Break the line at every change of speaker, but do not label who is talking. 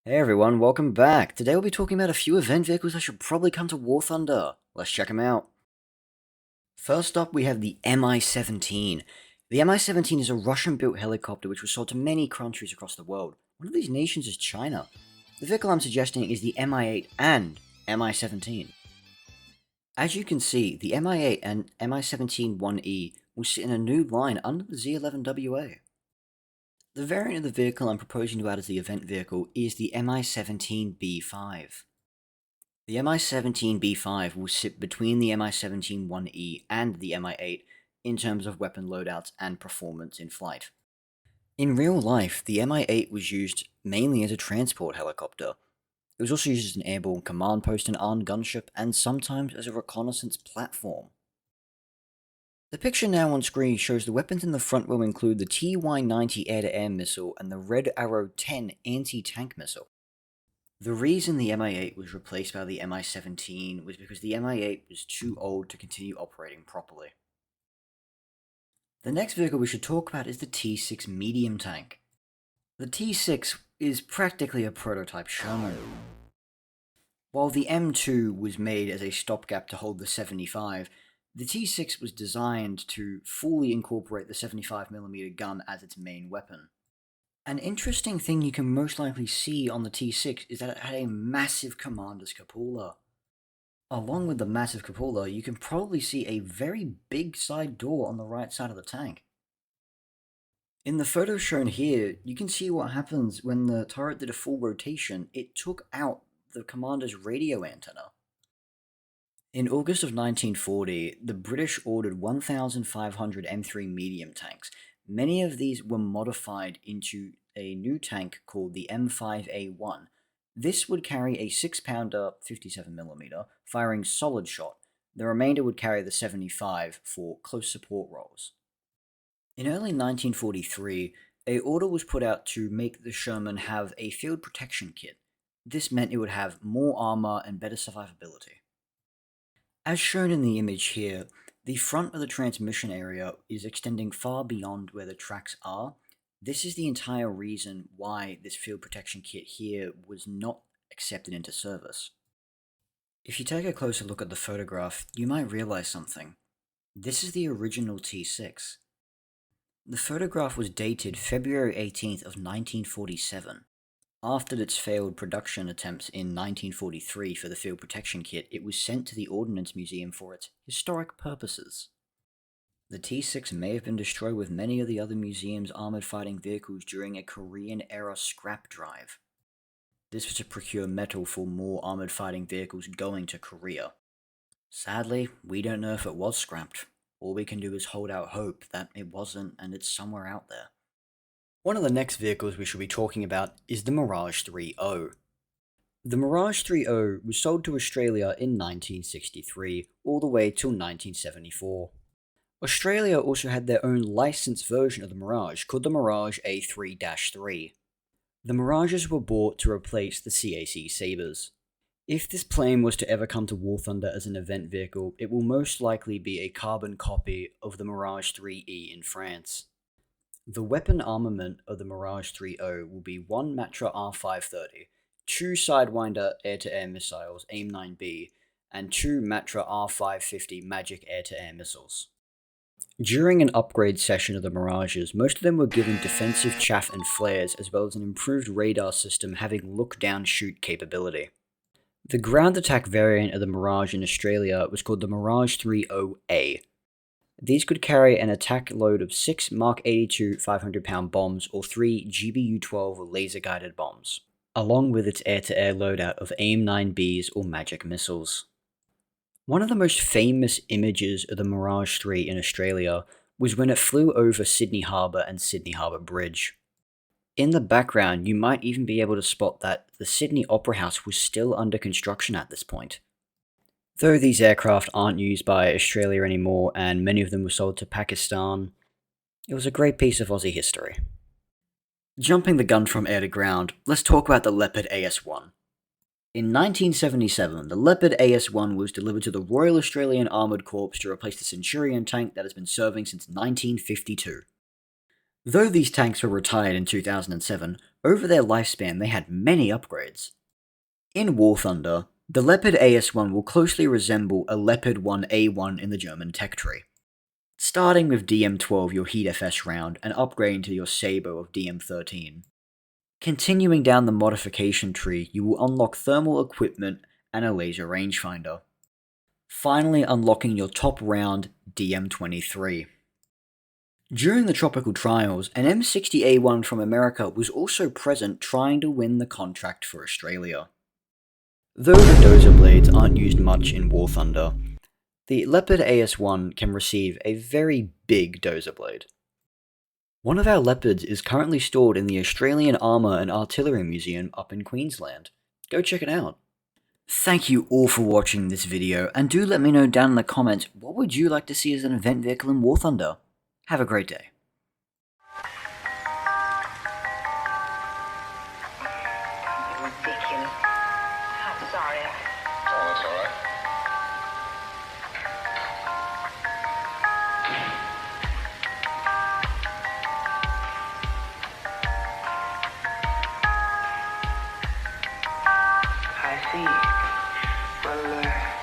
Hey everyone, welcome back. Today we'll be talking about a few event vehicles that should probably come to War Thunder. Let's check them out. First up, we have the Mi-17. The Mi-17 is a Russian-built helicopter which was sold to many countries across the world. One of these nations is China. The vehicle I'm suggesting is the Mi-8 and Mi-17. As you can see, the Mi-8 and Mi-17 1E will sit in a new line under the Z11WA. The variant of the vehicle I'm proposing to add as the event vehicle is the Mi-17B5. The Mi-17B5 will sit between the Mi-17 1E and the Mi-8 in terms of weapon loadouts and performance in flight. In real life, the Mi-8 was used mainly as a transport helicopter. It was also used as an airborne command post and armed gunship, and sometimes as a reconnaissance platform. The picture now on screen shows the weapons in the front will include the TY-90 air-to-air missile and the Red Arrow 10 anti-tank missile. The reason the Mi-8 was replaced by the Mi-17 was because the Mi-8 was too old to continue operating properly. The next vehicle we should talk about is the T-6 medium tank. The T-6 is practically a prototype Sherman. While the M2 was made as a stopgap to hold the 75, the T-6 was designed to fully incorporate the 75mm gun as its main weapon. An interesting thing you can most likely see on the T-6 is that it had a massive commander's cupola. Along with the massive cupola, you can probably see a very big side door on the right side of the tank. In the photo shown here, you can see what happens when the turret did a full rotation. It took out the commander's radio antenna. In August of 1940, the British ordered 1,500 M3 medium tanks. Many of these were modified into a new tank called the M5A1. This would carry a 6-pounder 57mm, firing solid shot. The remainder would carry the 75 for close support roles. In early 1943, an order was put out to make the Sherman have a field protection kit. This meant it would have more armor and better survivability. As shown in the image here, the front of the transmission area is extending far beyond where the tracks are. This is the entire reason why this field protection kit here was not accepted into service. If you take a closer look at the photograph, you might realize something. This is the original T-6. The photograph was dated February 18th of 1947. After its failed production attempts in 1943 for the field protection kit, it was sent to the Ordnance Museum for its historic purposes. The T-6 may have been destroyed with many of the other museum's armored fighting vehicles during a Korean-era scrap drive. This was to procure metal for more armored fighting vehicles going to Korea. Sadly, we don't know if it was scrapped. All we can do is hold out hope that it wasn't and it's somewhere out there. One of the next vehicles we should be talking about is the Mirage 3.0. The Mirage 3.0 was sold to Australia in 1963, all the way till 1974. Australia also had their own licensed version of the Mirage, called the Mirage A3-3. The Mirages were bought to replace the CAC Sabres. If this plane was to ever come to War Thunder as an event vehicle, it will most likely be a carbon copy of the Mirage 3E in France. The weapon armament of the Mirage 3.0 will be one Matra R530, two Sidewinder air-to-air missiles AIM-9B, and two Matra R550 Magic air-to-air missiles. During an upgrade session of the Mirages, most of them were given defensive chaff and flares, as well as an improved radar system having look-down-shoot capability. The ground attack variant of the Mirage in Australia was called the Mirage 3.0A. These could carry an attack load of 6 Mark 82 500-pound bombs or 3 GBU-12 laser-guided bombs, along with its air-to-air loadout of AIM-9Bs or Magic missiles. One of the most famous images of the Mirage 3 in Australia was when it flew over Sydney Harbour and Sydney Harbour Bridge. In the background, you might even be able to spot that the Sydney Opera House was still under construction at this point. Though these aircraft aren't used by Australia anymore and many of them were sold to Pakistan, it was a great piece of Aussie history. Jumping the gun from air to ground, let's talk about the Leopard AS-1. In 1977, the Leopard AS-1 was delivered to the Royal Australian Armoured Corps to replace the Centurion tank that has been serving since 1952. Though these tanks were retired in 2007, Over their lifespan, they had many upgrades. In War Thunder, the Leopard AS1 will closely resemble a Leopard 1A1 in the German tech tree. Starting with DM12, your Heat FS round, and upgrading to your Sabo of DM13. Continuing down the modification tree, you will unlock thermal equipment and a laser rangefinder. Finally unlocking your top round, DM23. During the Tropical Trials, an M60A1 from America was also present trying to win the contract for Australia. Though the Dozer blades aren't used much in War Thunder, the Leopard AS1 can receive a very big Dozer blade. One of our Leopards is currently stored in the Australian Armour and Artillery Museum up in Queensland. Go check it out. Thank you all for watching this video, and do let me know down in the comments what would you like to see as an event vehicle in War Thunder. Have a great day.
Ridiculous. I'm sorry.
Oh, that's all right.
I see. Well,